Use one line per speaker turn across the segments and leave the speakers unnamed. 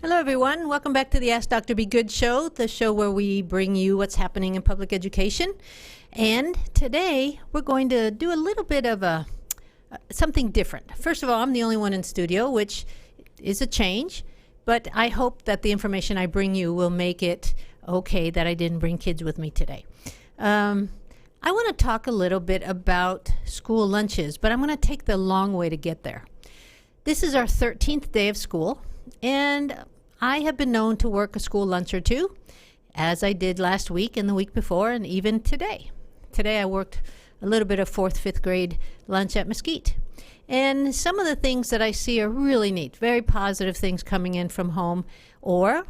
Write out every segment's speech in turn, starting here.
Hello, everyone. Welcome back to the Ask Dr. Be Good show, the show where we bring you what's happening in public education. And today we're going to do a little bit of something different. First of all, I'm the only one in studio, which is a change, but I hope that the information I bring you will make it okay that I didn't bring kids with me today. I want to talk a little bit about school lunches, but I'm going to take the long way to get there. This is our 13th day of school, and I have been known to work a school lunch or two, as I did last week and the week before, and even today. Today I worked a little bit of 4th, 5th grade lunch at Mesquite. And some of the things that I see are really neat, very positive things coming in from home, or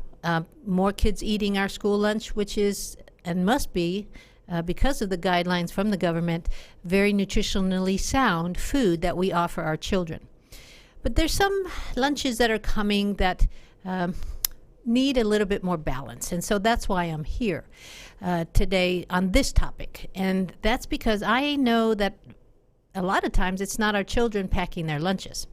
more kids eating our school lunch, which is and must be, because of the guidelines from the government, very nutritionally sound food that we offer our children. But there's some lunches that are coming that need a little bit more balance. And so that's why I'm here today on this topic. And that's because I know that a lot of times it's not our children packing their lunches.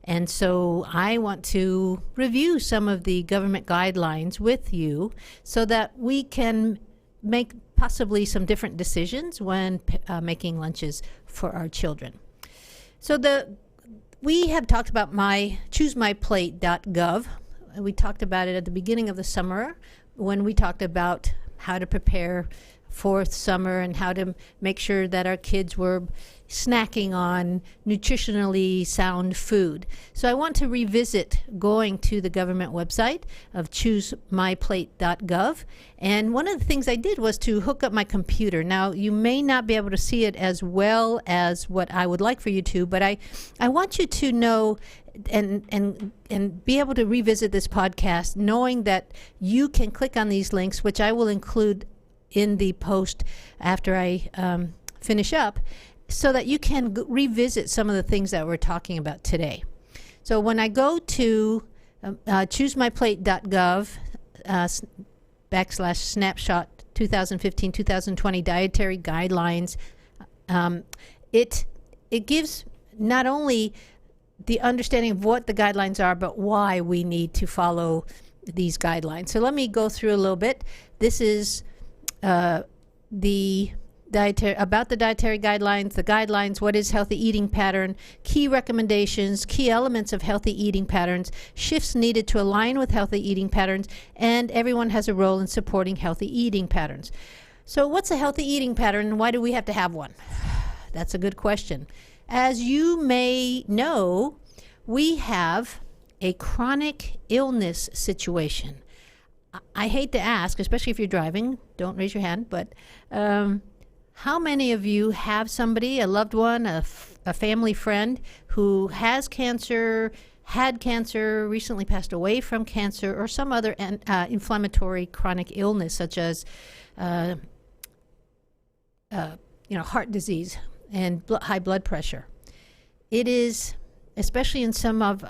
And so I want to review some of the government guidelines with you so that we can make possibly some different decisions when making lunches for our children. So we have talked about ChooseMyPlate.gov. We talked about it at the beginning of the summer when we talked about how to prepare for summer and how to make sure that our kids were snacking on nutritionally sound food. So I want to revisit going to the government website of ChooseMyPlate.gov. And one of the things I did was to hook up my computer. Now, you may not be able to see it as well as what I would like for you to, but I want you to know and be able to revisit this podcast knowing that you can click on these links, which I will include in the post after I finish up, so that you can revisit some of the things that we're talking about today. So when I go to ChooseMyPlate.gov /snapshot 2015-2020 dietary guidelines, it gives not only the understanding of what the guidelines are, but why we need to follow these guidelines. So let me go through a little bit. This is the dietary guidelines, the guidelines, what is healthy eating pattern, key recommendations, key elements of healthy eating patterns, shifts needed to align with healthy eating patterns, and everyone has a role in supporting healthy eating patterns. So what's a healthy eating pattern and why do we have to have one? That's a good question. As you may know, we have a chronic illness situation. I hate to ask, especially if you're driving, don't raise your hand, but how many of you have somebody, a loved one, a family friend who has cancer, had cancer, recently passed away from cancer, or some other inflammatory chronic illness such as heart disease and high blood pressure? It is, especially in some of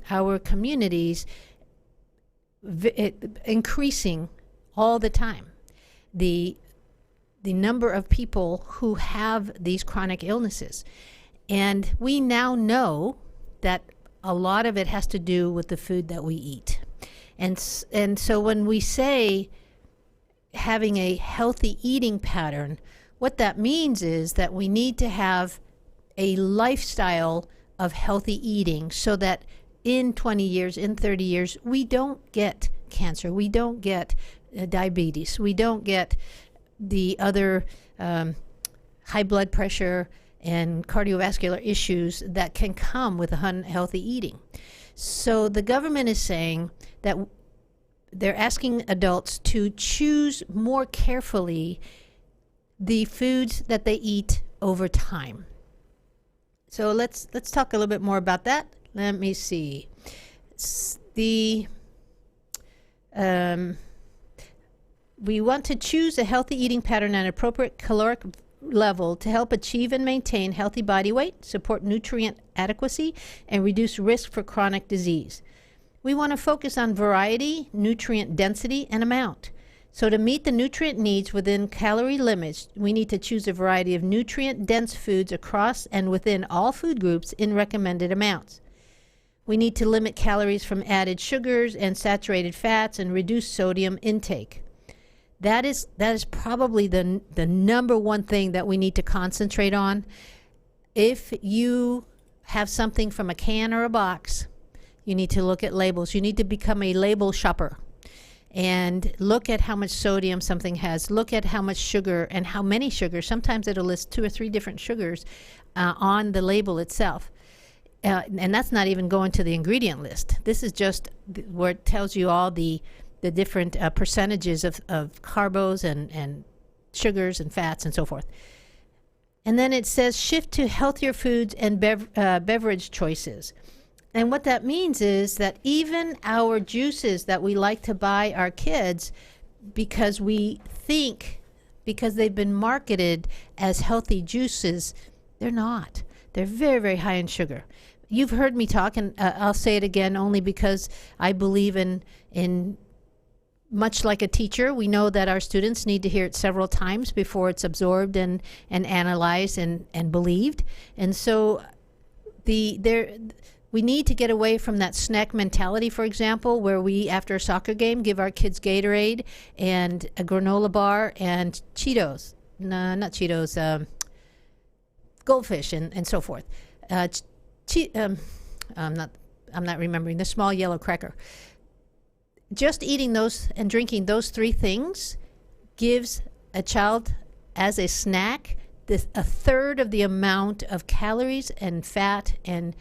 our communities, increasing all the time. The number of people who have these chronic illnesses. And we now know that a lot of it has to do with the food that we eat. And so when we say having a healthy eating pattern, what that means is that we need to have a lifestyle of healthy eating so that in 20 years, in 30 years, we don't get cancer, we don't get diabetes, we don't get the other high blood pressure and cardiovascular issues that can come with unhealthy eating. So the government is saying that they're asking adults to choose more carefully the foods that they eat over time. So let's talk a little bit more about that. Let me see. We want to choose a healthy eating pattern at an appropriate caloric level to help achieve and maintain healthy body weight, support nutrient adequacy, and reduce risk for chronic disease. We want to focus on variety, nutrient density, and amount. So to meet the nutrient needs within calorie limits, we need to choose a variety of nutrient-dense foods across and within all food groups in recommended amounts. We need to limit calories from added sugars and saturated fats and reduce sodium intake. That is probably the number one thing that we need to concentrate on. If you have something from a can or a box, you need to look at labels. You need to become a label shopper and look at how much sodium something has. Look at how much sugar and how many sugars. Sometimes it'll list 2 or 3 different sugars on the label itself. And that's not even going to the ingredient list. This is just where it tells you all the different percentages of carbos and sugars and fats and so forth. And then it says shift to healthier foods and beverage choices. And what that means is that even our juices that we like to buy our kids, because we think, because they've been marketed as healthy juices, they're not. They're very, very high in sugar. You've heard me talk, and I'll say it again only because I believe in much like a teacher, we know that our students need to hear it several times before it's absorbed and analyzed and believed. And so we need to get away from that snack mentality, for example, where we, after a soccer game, give our kids Gatorade and a granola bar and Cheetos. No, not Cheetos, Goldfish and so forth. I'm not remembering, the small yellow cracker. Just eating those and drinking those 3 things gives a child, as a snack, a third of the amount of calories and fat and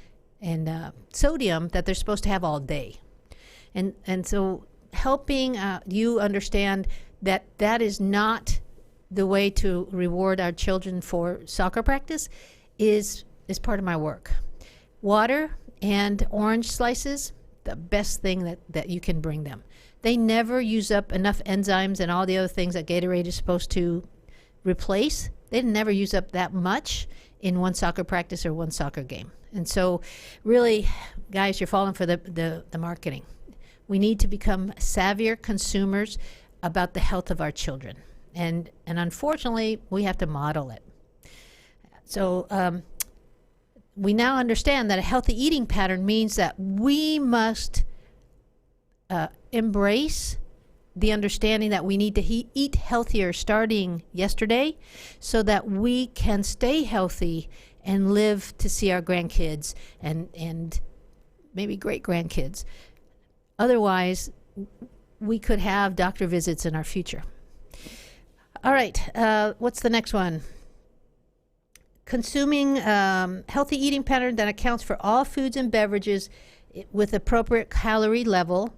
sodium that they're supposed to have all day. And so helping you understand that is not the way to reward our children for soccer practice is part of my work. Water and orange slices, the best thing that you can bring them. They never use up enough enzymes and all the other things that Gatorade is supposed to replace. They never use up that much in one soccer practice or one soccer game. And so really, guys, you're falling for the marketing. We need to become savvier consumers about the health of our children. And unfortunately, we have to model it. So we now understand that a healthy eating pattern means that we must embrace the understanding that we need to eat healthier starting yesterday so that we can stay healthy and live to see our grandkids and maybe great-grandkids. Otherwise, we could have doctor visits in our future. All right, what's the next one? Consuming healthy eating pattern that accounts for all foods and beverages with appropriate calorie level.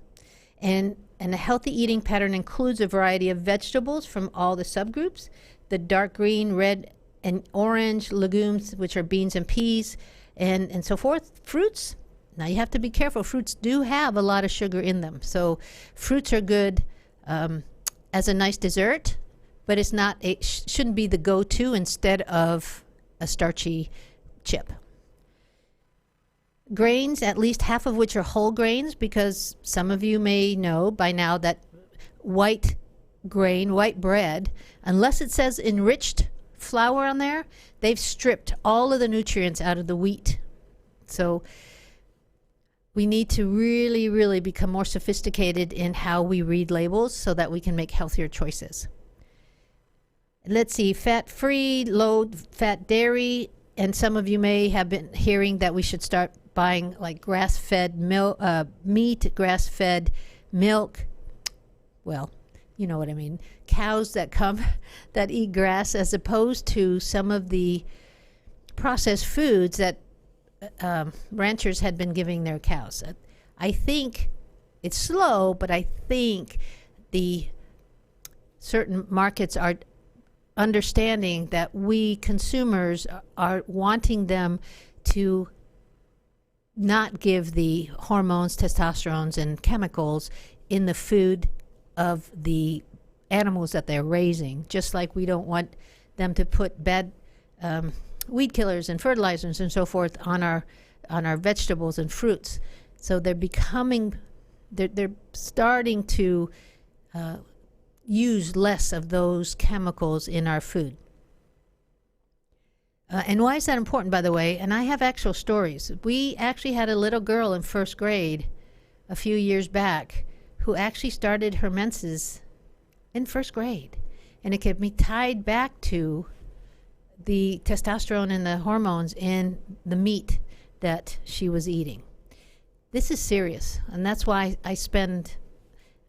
And a healthy eating pattern includes a variety of vegetables from all the subgroups, the dark green, red, and orange legumes, which are beans and peas, and so forth. Fruits, now you have to be careful. Fruits do have a lot of sugar in them. So fruits are good as a nice dessert, but it shouldn't be the go-to instead of a starchy chip. Grains, at least half of which are whole grains, because some of you may know by now that white bread, unless it says enriched flour on there, they've stripped all of the nutrients out of the wheat. So we need to really, really become more sophisticated in how we read labels so that we can make healthier choices. Let's see, fat-free, low-fat dairy, and some of you may have been hearing that we should start buying like grass-fed meat, grass-fed milk. Well, you know what I mean. Cows that eat grass, as opposed to some of the processed foods that ranchers had been giving their cows. I think it's slow, but I think the certain markets are understanding that we consumers are wanting them to not give the hormones, testosterones, and chemicals in the food of the animals that they're raising, just like we don't want them to put bad weed killers and fertilizers and so forth on our vegetables and fruits. So they're starting to use less of those chemicals in our food. And why is that important, by the way? And I have actual stories. We actually had a little girl in first grade a few years back who actually started her menses in first grade. And it could be tied back to the testosterone and the hormones in the meat that she was eating. This is serious, and that's why I spend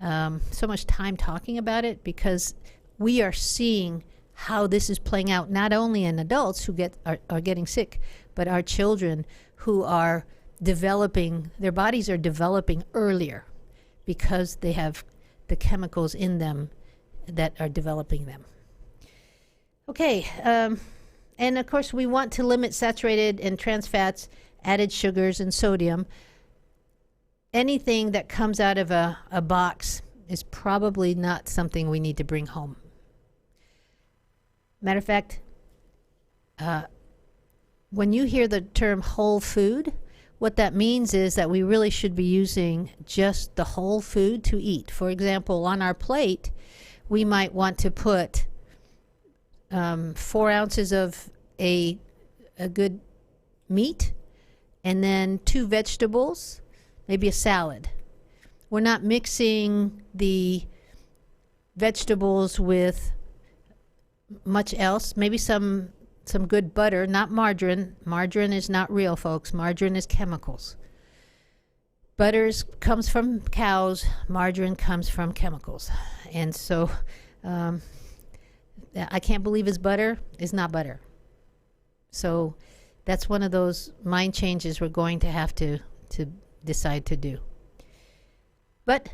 so much time talking about it, because we are seeing how this is playing out, not only in adults who are getting sick, but our children who are developing, their bodies are developing earlier because they have the chemicals in them that are developing them. Okay, and of course we want to limit saturated and trans fats, added sugars, and sodium. Anything that comes out of a box is probably not something we need to bring home. Matter of fact, when you hear the term whole food, what that means is that we really should be using just the whole food to eat. For example, on our plate, we might want to put 4 ounces of a good meat, and then 2 vegetables, maybe a salad. We're not mixing the vegetables with much else. Maybe some good butter, not margarine. Margarine is not real, folks. Margarine is chemicals. Butter comes from cows. Margarine comes from chemicals. And so I can't believe it's butter. It's not butter. So that's one of those mind changes we're going to have to decide to do. But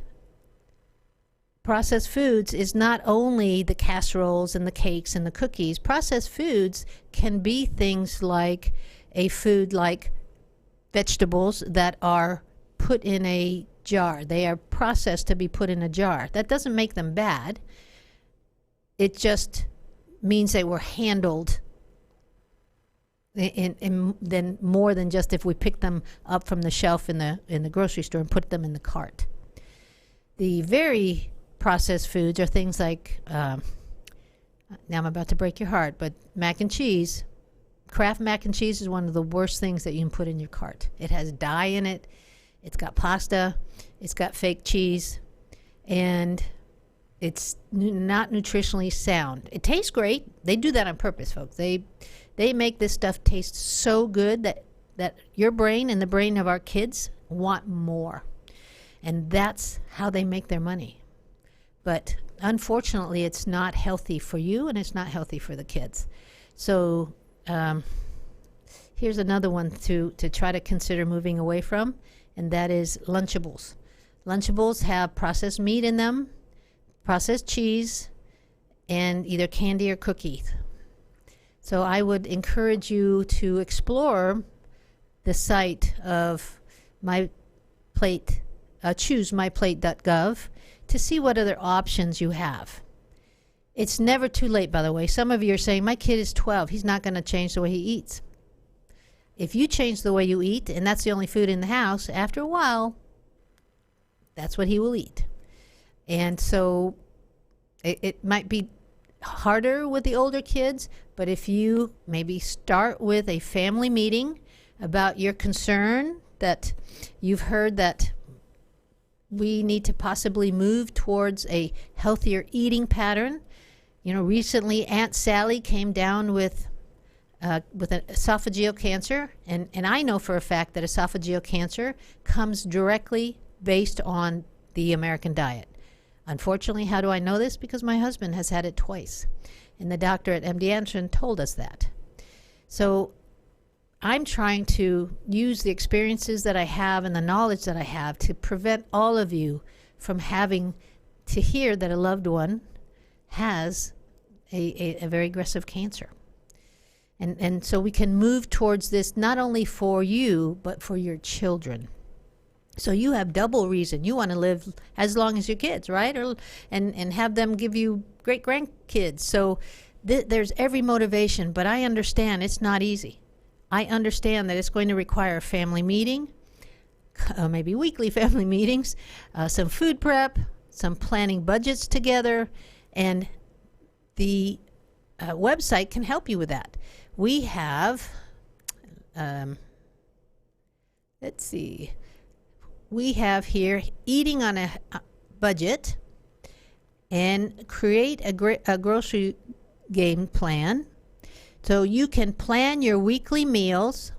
processed foods is not only the casseroles and the cakes and the cookies. Processed foods can be things like a food like vegetables that are put in a jar. They are processed to be put in a jar. That doesn't make them bad. It just means they were handled in then more than just if we pick them up from the shelf in the grocery store and put them in the cart. The very processed foods are things like, now I'm about to break your heart, but mac and cheese. Kraft mac and cheese is one of the worst things that you can put in your cart. It has dye in it. It's got pasta. It's got fake cheese. And it's not nutritionally sound. It tastes great. They do that on purpose, folks. They make this stuff taste so good that your brain and the brain of our kids want more. And that's how they make their money. But unfortunately, it's not healthy for you, and it's not healthy for the kids. So here's another one to try to consider moving away from, and that is Lunchables. Lunchables have processed meat in them, processed cheese, and either candy or cookies. So I would encourage you to explore the site of choosemyplate.gov to see what other options you have. It's never too late, by the way. Some of you are saying, my kid is 12. He's not going to change the way he eats. If you change the way you eat, and that's the only food in the house, after a while, that's what he will eat. And so it might be harder with the older kids, but if you maybe start with a family meeting about your concern that you've heard that we need to possibly move towards a healthier eating pattern. You know, recently Aunt Sally came down with an esophageal cancer, and I know for a fact that esophageal cancer comes directly based on the American diet. Unfortunately, how do I know this? Because my husband has had it twice, and the doctor at MD Anderson told us that. So I'm trying to use the experiences that I have and the knowledge that I have to prevent all of you from having to hear that a loved one has a very aggressive cancer. And so we can move towards this not only for you, but for your children. So you have double reason. You want to live as long as your kids, right? And have them give you great grandkids. So there's every motivation, but I understand it's not easy. I understand that it's going to require a family meeting, maybe weekly family meetings, some food prep, some planning budgets together, and the website can help you with that. We have, let's see, we have here eating on a budget and create a grocery game plan. So you can plan your weekly meals,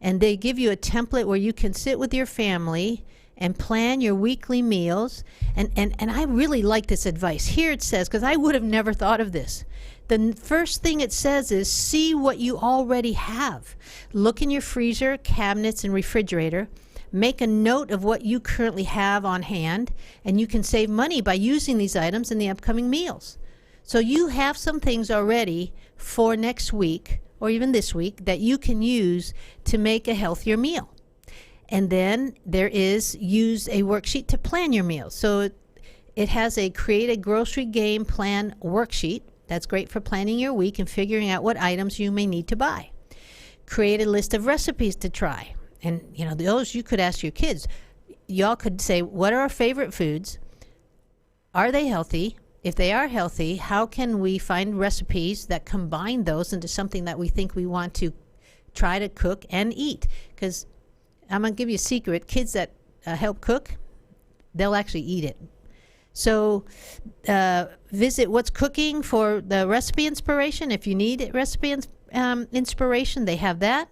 and they give you a template where you can sit with your family and plan your weekly meals. And I really like this advice. Here it says, because I would have never thought of this. The first thing it says is see what you already have. Look in your freezer, cabinets, and refrigerator. Make a note of what you currently have on hand, and you can save money by using these items in the upcoming meals. So you have some things already for next week or even this week that you can use to make a healthier meal. And then there is use a worksheet to plan your meals. So it has a create a grocery game plan worksheet. That's great for planning your week and figuring out what items you may need to buy. Create a list of recipes to try. And those you could ask your kids. Y'all could say, what are our favorite foods? Are they healthy? If they are healthy, how can we find recipes that combine those into something that we think we want to try to cook and eat? Because I'm going to give you a secret. Kids that help cook, they'll actually eat it. So visit What's Cooking for the recipe inspiration. If you need recipe inspiration, they have that.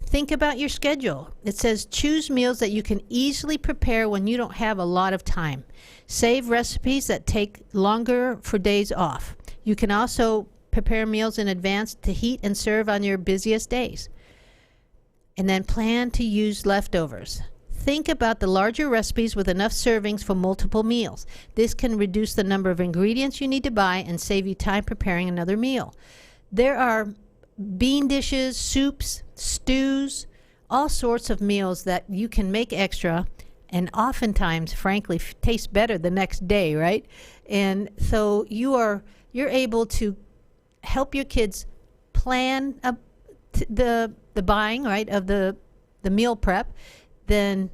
Think about your schedule. It says choose meals that you can easily prepare when you don't have a lot of time. Save recipes that take longer for days off. You can also prepare meals in advance to heat and serve on your busiest days. And then plan to use leftovers. Think about the larger recipes with enough servings for multiple meals. This can reduce the number of ingredients you need to buy and save you time preparing another meal. There are bean dishes, soups, stews, all sorts of meals that you can make extra and oftentimes, frankly, taste better the next day, right? And so you're able to help your kids plan the buying, right, of the meal prep. Then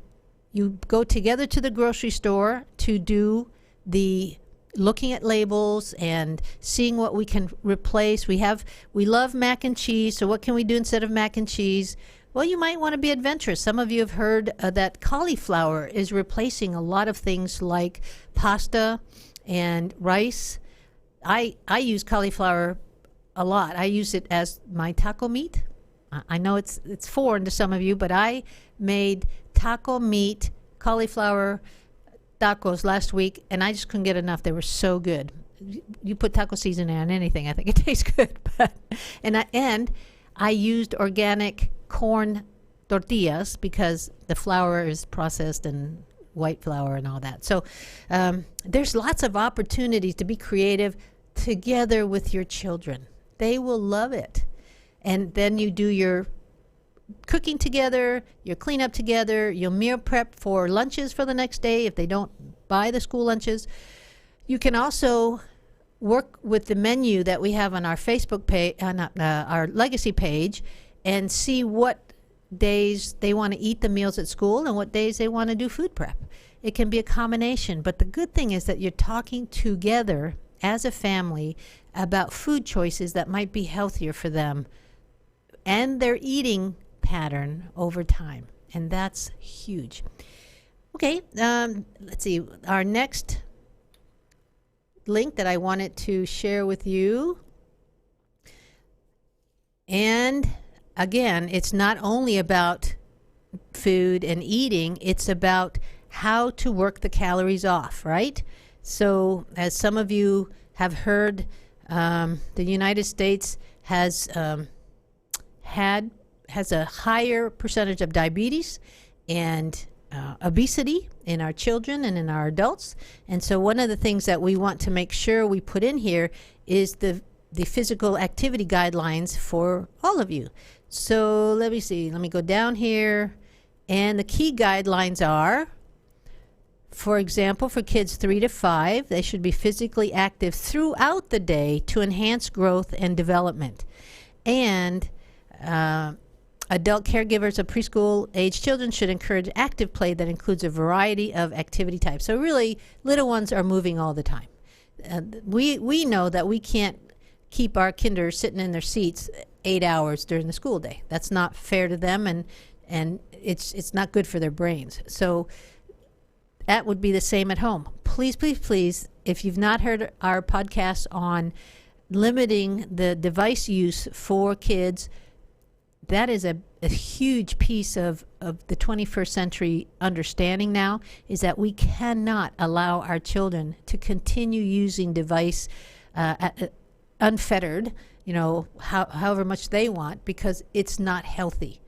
you go together to the grocery store to do the looking at labels and seeing what we can replace. We love mac and cheese, so what can we do instead of mac and cheese? Well, you might want to be adventurous. Some of you have heard that cauliflower is replacing a lot of things like pasta and rice. I use cauliflower a lot. I use it as my taco meat. I know it's foreign to some of you, but I made taco meat, cauliflower tacos last week, and I just couldn't get enough. They were so good. You put taco seasoning on anything, I think it tastes good. And I used organic corn tortillas because the flour is processed and white flour and all that. So there's lots of opportunities to be creative together with your children. They will love it. And then you do your cooking together, your cleanup together, your meal prep for lunches for the next day if they don't buy the school lunches. You can also work with the menu that we have on our Facebook page, our legacy page, and see what days they want to eat the meals at school and what days they want to do food prep. It can be a combination, but the good thing is that you're talking together as a family about food choices that might be healthier for them and their eating pattern over time, and that's huge. Okay, let's see. Our next link that I wanted to share with you, and again, it's not only about food and eating, it's about how to work the calories off, right? So as some of you have heard, the United States has a higher percentage of diabetes and obesity in our children and in our adults. And so one of the things that we want to make sure we put in here is the physical activity guidelines for all of you. So let me see. Let me go down here. And the key guidelines are, for example, for kids 3 to 5, they should be physically active throughout the day to enhance growth and development. And adult caregivers of preschool age children should encourage active play that includes a variety of activity types. So really, little ones are moving all the time. We know that we can't keep our kinders sitting in their seats 8 hours during the school day. That's not fair to them, and it's not good for their brains. So that would be the same at home. Please, please, please, if you've not heard our podcast on limiting the device use for kids, that is a huge piece of the 21st century understanding now, is that we cannot allow our children to continue using device unfettered, however much they want, because it's not healthy.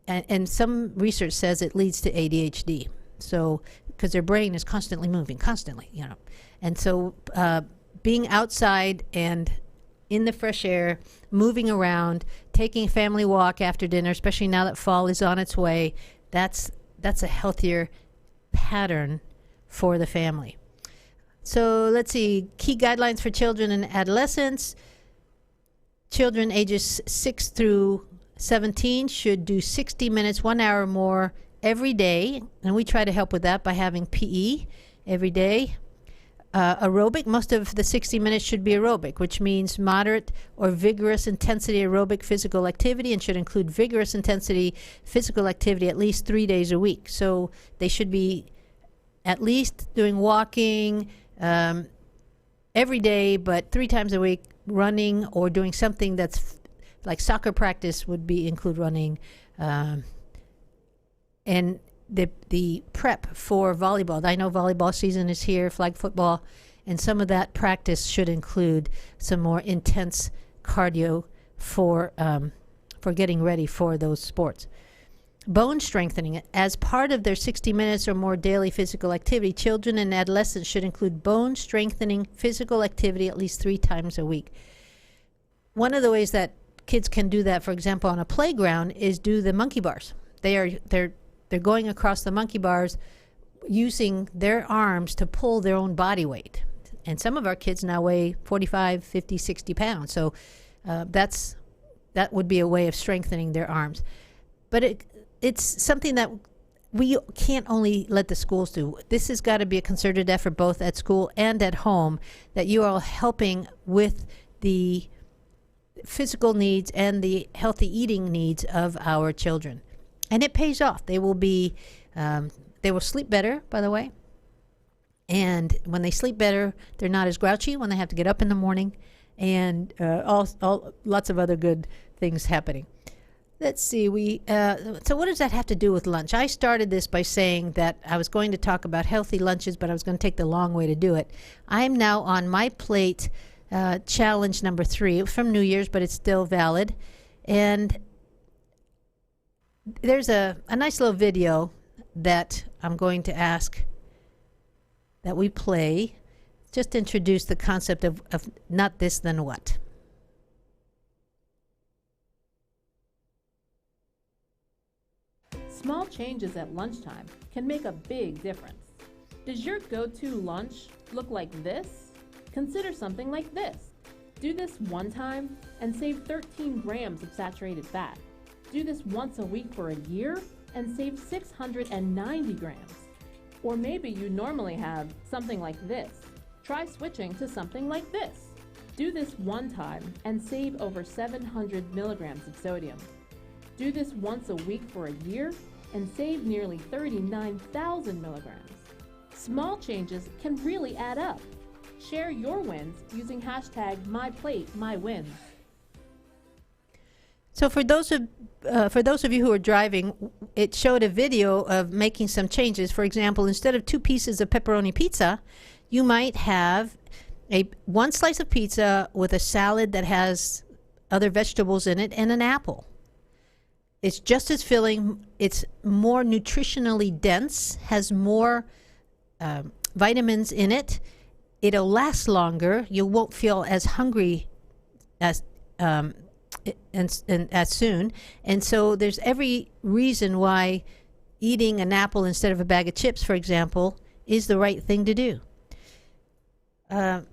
And some research says it leads to ADHD. So, because their brain is constantly moving, And so being outside and in the fresh air, moving around, taking a family walk after dinner, especially now that fall is on its way, that's a healthier pattern for the family. So let's see, key guidelines for children and adolescents. Children ages 6 through 17 should do 60 minutes, 1 hour or more every day, and we try to help with that by having PE every day. Aerobic, most of the 60 minutes should be aerobic, which means moderate or vigorous intensity aerobic physical activity, and should include vigorous intensity physical activity at least 3 days a week. So they should be at least doing walking every day, but 3 times a week, running or doing something that's like soccer practice would include running. And the prep for volleyball. I know volleyball season is here, flag football, and some of that practice should include some more intense cardio for getting ready for those sports. Bone strengthening. As part of their 60 minutes or more daily physical activity, children and adolescents should include bone strengthening physical activity at least 3 times a week. One of the ways that kids can do that, for example, on a playground, is do the monkey bars. They're going across the monkey bars using their arms to pull their own body weight. And some of our kids now weigh 45, 50, 60 pounds. So that would be a way of strengthening their arms. But it's something that we can't only let the schools do. This has got to be a concerted effort both at school and at home, that you are helping with the physical needs and the healthy eating needs of our children. And it pays off. They will sleep better, by the way. And when they sleep better, they're not as grouchy when they have to get up in the morning, and lots of other good things happening. Let's see. So what does that have to do with lunch? I started this by saying that I was going to talk about healthy lunches, but I was going to take the long way to do it. I'm now on my plate challenge number 3. It was from New Year's, but it's still valid. And there's a nice little video that I'm going to ask that we play, just to introduce the concept of not this, then what.
Small changes at lunchtime can make a big difference. Does your go-to lunch look like this? Consider something like this. Do this one time and save 13 grams of saturated fat. Do this once a week for a year and save 690 grams. Or maybe you normally have something like this. Try switching to something like this. Do this one time and save over 700 milligrams of sodium. Do this once a week for a year and save nearly 39,000 milligrams. Small changes can really add up. Share your wins using hashtag #MyPlateMyWins.
So for those of you who are driving, it showed a video of making some changes. For example, instead of 2 pieces of pepperoni pizza, you might have one slice of pizza with a salad that has other vegetables in it and an apple. It's just as filling. It's more nutritionally dense, has more vitamins in it. It'll last longer. You won't feel as hungry as as soon. And so there's every reason why eating an apple instead of a bag of chips, for example, is the right thing to do. Going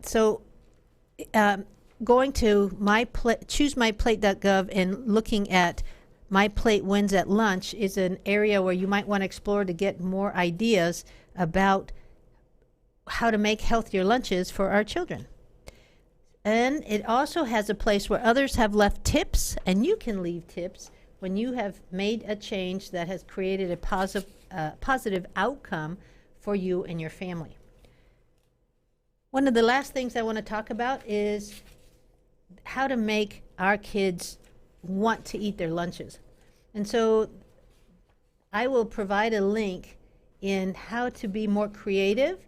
to choosemyplate.gov and looking at My Plate Wins at Lunch is an area where you might want to explore to get more ideas about how to make healthier lunches for our children. And it also has a place where others have left tips, and you can leave tips when you have made a change that has created a positive outcome for you and your family. One of the last things I want to talk about is how to make our kids want to eat their lunches. And so I will provide a link in how to be more creative.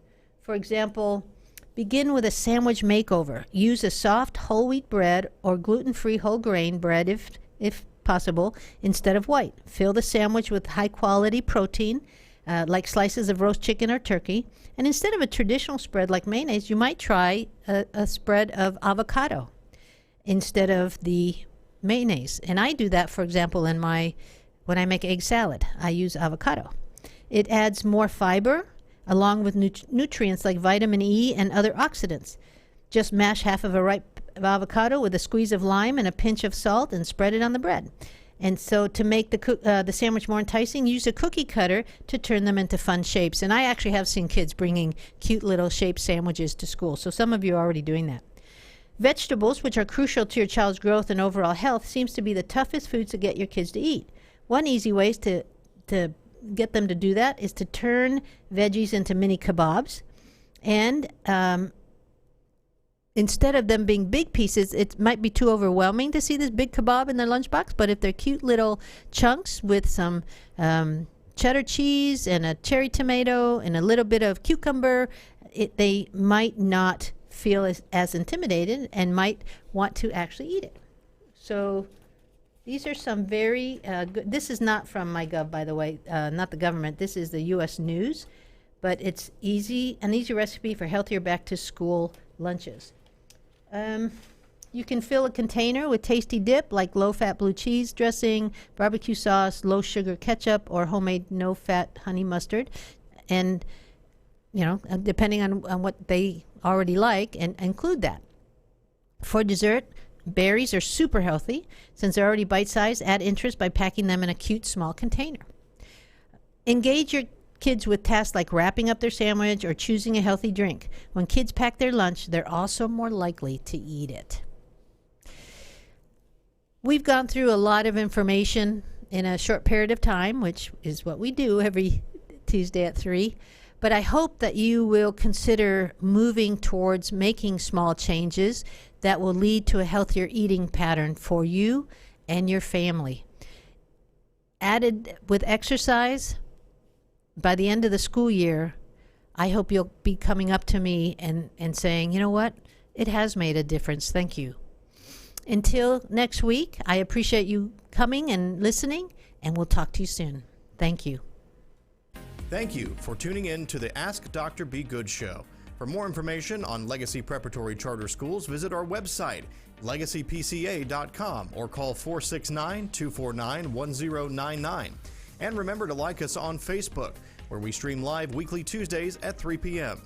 For example, begin with a sandwich makeover. Use a soft whole wheat bread or gluten-free whole grain bread if possible instead of white. Fill the sandwich with high quality protein like slices of roast chicken or turkey. And instead of a traditional spread like mayonnaise, you might try a spread of avocado instead of the mayonnaise. And I do that, for example, when I make egg salad. I use avocado. It adds more fiber along with nutrients like vitamin E and other oxidants. Just mash half of a ripe avocado with a squeeze of lime and a pinch of salt and spread it on the bread. And so to make the sandwich more enticing, use a cookie cutter to turn them into fun shapes. And I actually have seen kids bringing cute little shaped sandwiches to school. So some of you are already doing that. Vegetables, which are crucial to your child's growth and overall health, seems to be the toughest foods to get your kids to eat. One easy way to get them to do that is to turn veggies into mini kebabs. And instead of them being big pieces, it might be too overwhelming to see this big kebab in their lunchbox, but if they're cute little chunks with some cheddar cheese and a cherry tomato and a little bit of cucumber, they might not feel as intimidated and might want to actually eat it. So these are some very good. This is not from MyGov, by the way, not the government. This is the U.S. News, but it's an easy recipe for healthier back-to-school lunches. You can fill a container with tasty dip like low-fat blue cheese dressing, barbecue sauce, low-sugar ketchup, or homemade no-fat honey mustard. And, depending on what they already like, and include that. For dessert, berries are super healthy. Since they're already bite-sized, add interest by packing them in a cute small container. Engage your kids with tasks like wrapping up their sandwich or choosing a healthy drink. When kids pack their lunch, they're also more likely to eat it. We've gone through a lot of information in a short period of time, which is what we do every Tuesday at 3. But I hope that you will consider moving towards making small changes that will lead to a healthier eating pattern for you and your family. Added with exercise, by the end of the school year, I hope you'll be coming up to me and saying, you know what, it has made a difference. Thank you. Until next week, I appreciate you coming and listening, and we'll talk to you soon. Thank you.
Thank you for tuning in to the Ask Dr. Be Good show. For more information on Legacy Preparatory Charter Schools, visit our website, legacypca.com, or call 469-249-1099. And remember to like us on Facebook, where we stream live weekly Tuesdays at 3 p.m.